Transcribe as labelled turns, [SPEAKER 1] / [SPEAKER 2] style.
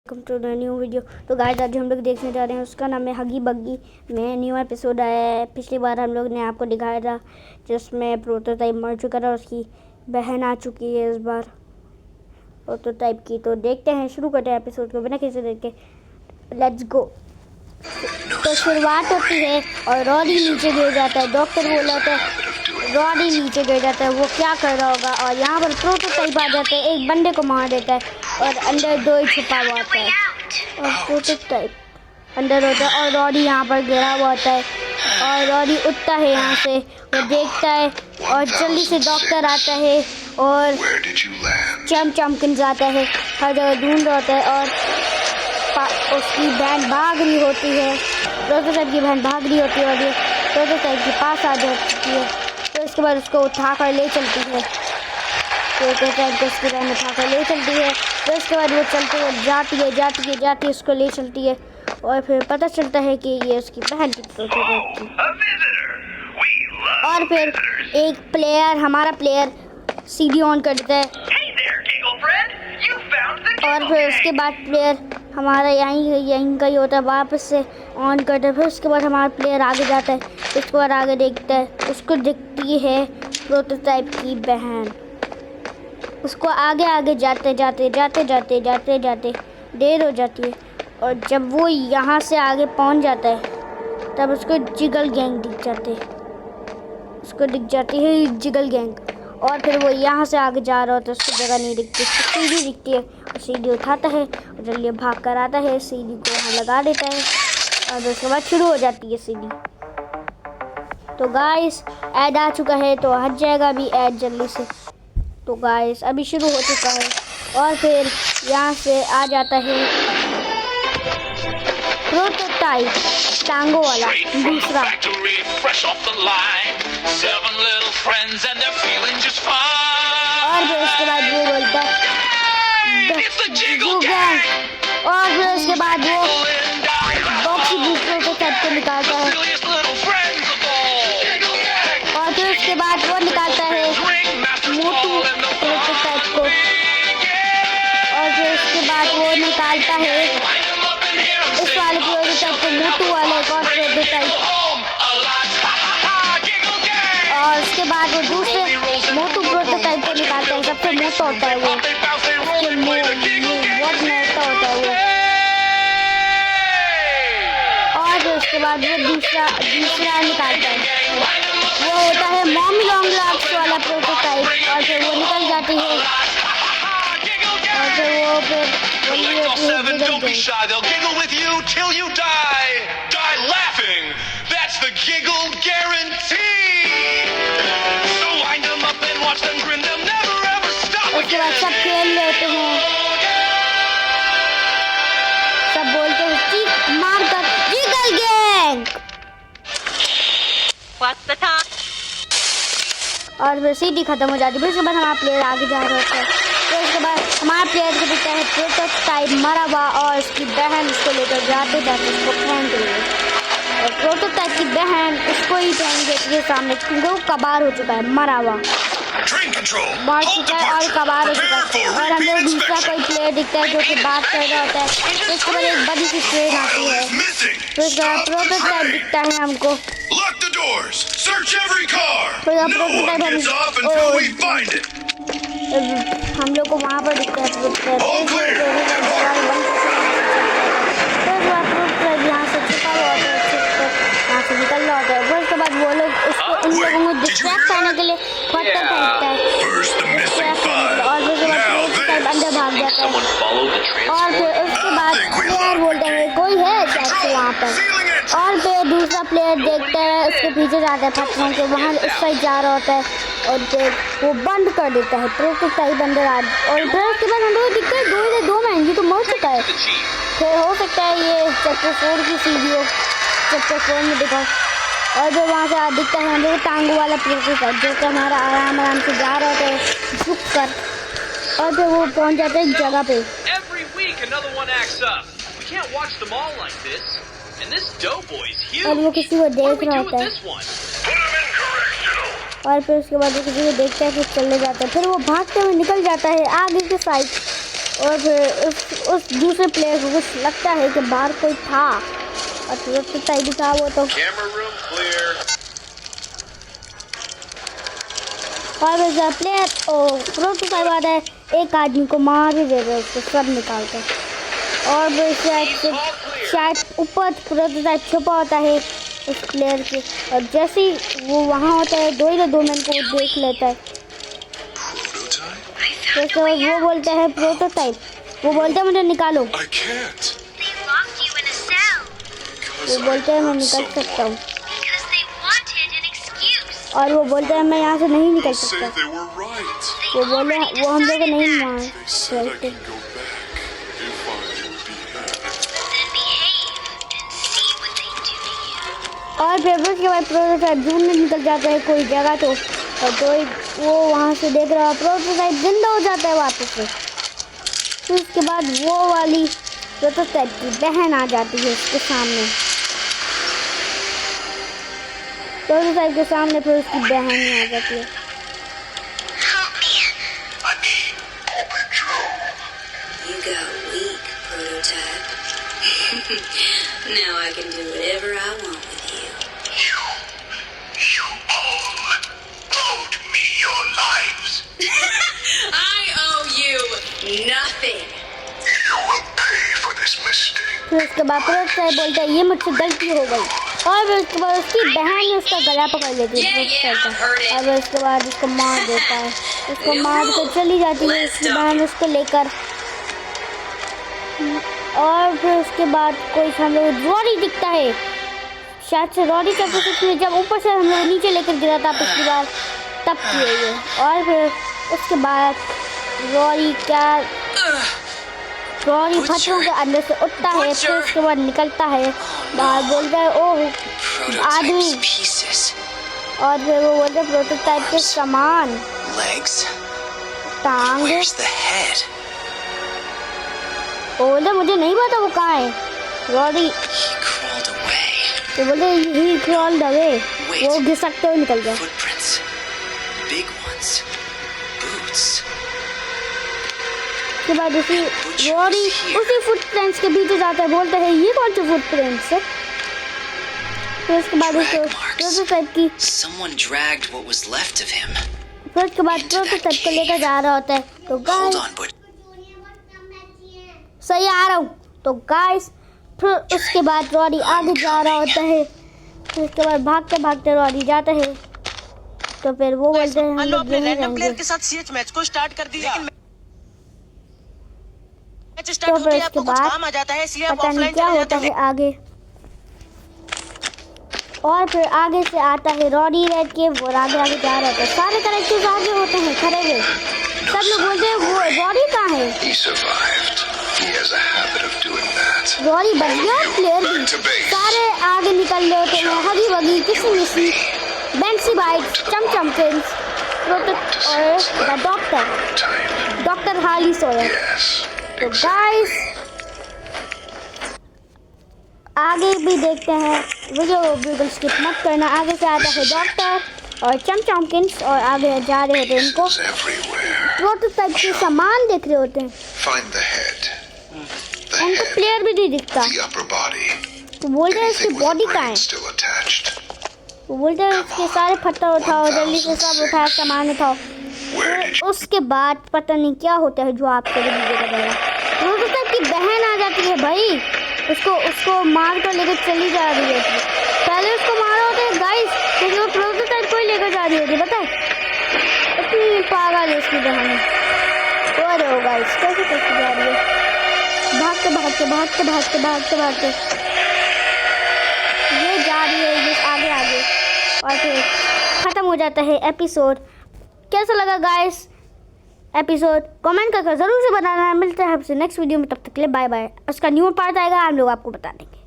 [SPEAKER 1] Welcome to the new video. तो guys आज हम लोग देखने जा रहे हैं, उसका नाम है हगी बग्गी में न्यू एपिसोड आया है। पिछली बार हम लोग ने आपको दिखाया था जिसमें प्रोटोटाइप मर चुका था, उसकी बहन आ चुकी है इस बार प्रोटोटाइप की। तो देखते हैं, शुरू करते हैं एपिसोड को बिना किसी देर के। Let's go. तो शुरुआत होती है और रॉडी नीचे गिर जाता है। डॉक्टर बोलता है रॉडी नीचे गिर जाता है, वो क्या कर रहा होगा। और यहाँ पर प्रोटोटाइप आ जाता है, एक बंदे को मार देता है और अंदर दो ही छुपा हुआ होता है और प्रोटोटाइप अंदर होता है और रॉडी यहाँ पर गिरा हुआ होता है। और रॉडी उठता है यहाँ से, वो देखता है और जल्दी से डॉक्टर आता है और चमकन जाता है, हर जगह ढूंढ रहा होता है। और उसकी बहन भाग रही होती है, प्रोटोटाइप की बहन भाग रही होती है और ये प्रोटोटाइप के पास आ जाती है। तो इसके बाद उसको उठा कर ले चलती है, प्रोटोटाइप को उसकी बहन उठा कर ले चलती है। तो इसके बाद वो चलते हुए जाती है उसको ले चलती है और फिर पता चलता है कि ये उसकी बहन की प्रोटोटाइप की। और फिर एक प्लेयर, हमारा प्लेयर सीडी ऑन कर देता है और फिर उसके बाद प्लेयर हमारा यहीं का ही होता है, वापस से ऑन करता है। फिर उसके बाद हमारा प्लेयर आगे जाता है, उसके बाद आगे देखता है, उसको दिखती है प्रोटोटाइप की बहन। उसको आगे जाते देर हो जाती है और जब वो यहाँ से आगे पहुँच जाता है तब उसको जिगल गैंग दिख जाती है जिगल गैंग। और फिर वो यहाँ से आगे जा रहा होता है, उसको जगह नहीं दिखती, उसको सीढ़ी दिखती है और सीढ़ी उठाता है और जल्दी भाग कर आता है, सीढ़ी को वहाँ लगा देता है और उसके बाद शुरू हो जाती है सीढ़ी। तो गाइस ऐड आ चुका है, तो हट जाएगा अभी ऐड जल्दी से। तो गाइस अभी शुरू हो चुका है और फिर यहाँ से आ जाता है प्रोटोटाइप टांगों वाला दूसरा। और फिर उसके बाद वो बोलता है और फिर उसके बाद वो बॉक्स प्रोटोटाइप को निकालता है और फिर उसके बाद वो निकालता है मोटू प्रोटोटाइप को और फिर उसके बाद वो निकालता है इस वाले प्रोटोटाइप को, मोटू वाले को प्रोटोटाइप। और उसके बाद वो दूसरे मोटू प्रोटोटाइप को निकालता है, सबसे मोटा होता है वो, बहुत मोटा होता है वो। और फिर उसके बाद वो दूसरा निकालता है, वो होता है मॉम लॉन्ग लॉक्स वाला प्रोटोटाइप। और फिर वो निकल जाती है और फिर वो फिर उसके बाद सब खेल लेते हैं, सब बोलते हैं चीख मार कर जिगल गैंग। और फिर सीडी खत्म हो जाती है। फिर उसके बाद हमारा प्लेयर आगे जा रहा होता है। फिर उसके बाद हमारा प्लेयर को दिखता है प्रोटोटाइप मरा हुआ और उसकी बहन उसको लेकर जाते उसको फेंक रही है और प्रोटोटाइप की बहन उसको ही फेंक देती है सामने, क्योंकि वो कबार हो चुका है, मरा हुआ मार चुका है और कबार हो चुका है। और हमें दूसरा कोई प्लेयर दिखता है जो कि बात कर रहा होता है। तो उसके बाद एक बड़ी सी ट्रेन आती है, तो उसके बाद प्रोटोटाइप दिखता है हमको। हम लोग को वहाँ पर दिखता है यहाँ से छुपा हुआ होता है, यहाँ से निकल रहा होता है। उसके बाद वो लोग उसको उन लोगों को डिस्ट्रैक्ट करने के लिए पत्थर फेंकता है और फिर उसके बाद प्रोटोटाइप अंदर भाग जाता है। और फिर उसके बाद प्लेयर बोलता है कोई है क्या वहाँ पर। और फिर दूसरा प्लेयर देखता है, उसके पीछे जाता है पत्थरों के, वहाँ उस साइड जा रहा होता है और फिर वो बंद कर देता है प्रोटोटाइप अंदर आ। और फिर उसके बाद हम लोग दिखता है दो मैंगी तो मर चुका है। फिर हो सकता है ये चैप्टर 4 की सीडी हो, चैप्टर 4 में दिखा। और फिर वहाँ से दिखता है हम लोग टांगों वाला प्रोटोटाइप जो कि हमारा आराम से जा रहा होता है झुक कर। और फिर वो पहुँच जाता है एक जगह पे। और वो किसी को देख रहा होता है और फिर उसके बाद वो किसी को देखता है, फिर चले जाता है, फिर वो भागते हुए निकल जाता है आगे के साइड। और फिर उस दूसरे प्लेयर को कुछ लगता है कि बाहर कोई था और प्रोटोटाइप भी था वो तो। और प्लेयर प्रोटोटाइप आता है, एक आदमी को मार भी दे रहे उसको सब निकाल कर। और शायद ऊपर प्रोटोटाइप छुपा होता है उस प्लेयर के, और जैसे ही वो वहाँ होता है 2 मिनट को देख लेता है। तो वो बोलते हैं प्रोटोटाइप, वो बोलते हैं मुझे निकालो, वो बोलते हैं मैं निकल सकता हूँ, और वो बोलते हैं मैं यहाँ से नहीं निकल सकता। वो बोले वो हम लोग नहीं मार सकते। और फिर उसके बाद प्रोटोटाइप ढूंढने निकल जाता है कोई जगह तो, और कोई वो वहाँ से देख रहा है प्रोटोटाइप जिंदा हो जाता है वापस से। फिर उसके बाद वो वाली प्रोटोटाइप की बहन आ जाती है उसके सामने, प्रोटोटाइप के सामने फिर उसकी बहन आ जाती है।
[SPEAKER 2] Now I can do whatever I want with you. You all owed me your lives. I owe you nothing. You will pay for this mistake.
[SPEAKER 1] फिर उसके बाद प्रोटोटाइप बोलता है ये मुझसे गलती हो गई, और फिर उसके बाद उसकी बहन उसका गला पकड़ लेती है प्रोटोटाइप का, और फिर उसके बाद उसको मार देता है। उसको मार कर चली जाती है उसकी बहन उसको लेकर। और फिर उसके बाद कोई हम लोग रॉडी दिखता है, शायद से रॉडी का कुछ में जब ऊपर से हम लोग नीचे लेकर गिरा था पिछली बार तब की है ये। और फिर उसके बाद रॉडी पत्थरों के अंदर से उठता है, फिर उसके बाद निकलता है बाहर, बोलता है ओह आदमी, और फिर वो बोलते हैं प्रोटोटाइप के सामान, टांग, बोलते मुझे नहीं पता वो कहाँ है रॉडी, तो बोलते ही क्रॉल्ड अवे, वो घिसकते हुए निकल गया। उसके बाद रॉडी उसी फुटप्रिंट्स के पीछे जाता है, बोलता है ये कौन से फुटप्रिंट्स है। फिर उसके बाद उसको प्रोटोटाइप की फिर उसके बाद प्रोटोटाइप को लेकर जा रहा होता है, तो गाइस सही आ रहा हूँ, तो गाइस फिर उसके बाद रॉडी आगे जा रहा होता है, फिर उसके बाद भागते भागते रॉडी जाता है, तो फिर वो बोलते हैं हम लोग रैंडम प्लेयर के साथ सीएच मैच को स्टार्ट कर दिया, मैच स्टार्ट होते ही आपको कुछ काम आ जाता है, इसलिए आप ऑफलाइन चले जाते हैं आगे। और फिर आगे से आता है रॉडी रेड के, वो आगे आगे जा रहा होता है, सारे कैरेक्टर्स आगे होते हैं खड़े हुए, सब लोग बोलते हैं वो रॉडी कहाँ है, रॉडी बच गया, प्लेयर भी सारे आगे निकल रहे होते हैं, हगी वगी किसी मिसी बेंसी बाइट चमचमकिंस और डॉक्टर हार्ली सोयर। तो गाइस आगे भी देखते हैं, वीडियो बिल्कुल स्किप मत करना। आगे से आता है डॉक्टर और चमचमकिंस, और आगे जा रहे होते हैं इनको प्रोटोटाइप के सामान देख रहे होते हैं, उनको प्लेयर भी नहीं दिखता, तो बोलते हैं इसकी बॉडी कहाँ है, वो बोलते हैं उसके सारे पत्थर उठाओ, जल्दी से सब उठाओ, सामान उठाओ। तो उसके बाद पता नहीं क्या होता है जो आपको भी बताएगा, प्रोटोटाइप की बहन आ जाती है भाई, उसको मार कर लेकर चली जा रही है, पहले उसको मारा होता है गाइस, क्योंकि वो प्रोटोटाइप को ही लेकर जा रही होती है, बताए इतनी पागल है उसकी बहन। और हो गाइस कैसे जा रही है, भागते ये जा रही है ये आगे, और फिर ख़त्म हो जाता है एपिसोड। कैसा लगा गाइस एपिसोड, कमेंट करके ज़रूर से बताना। मिलते हैं आपसे नेक्स्ट वीडियो में, तब तक के लिए बाय बाय। उसका न्यू पार्ट आएगा, हम लोग आपको बता देंगे।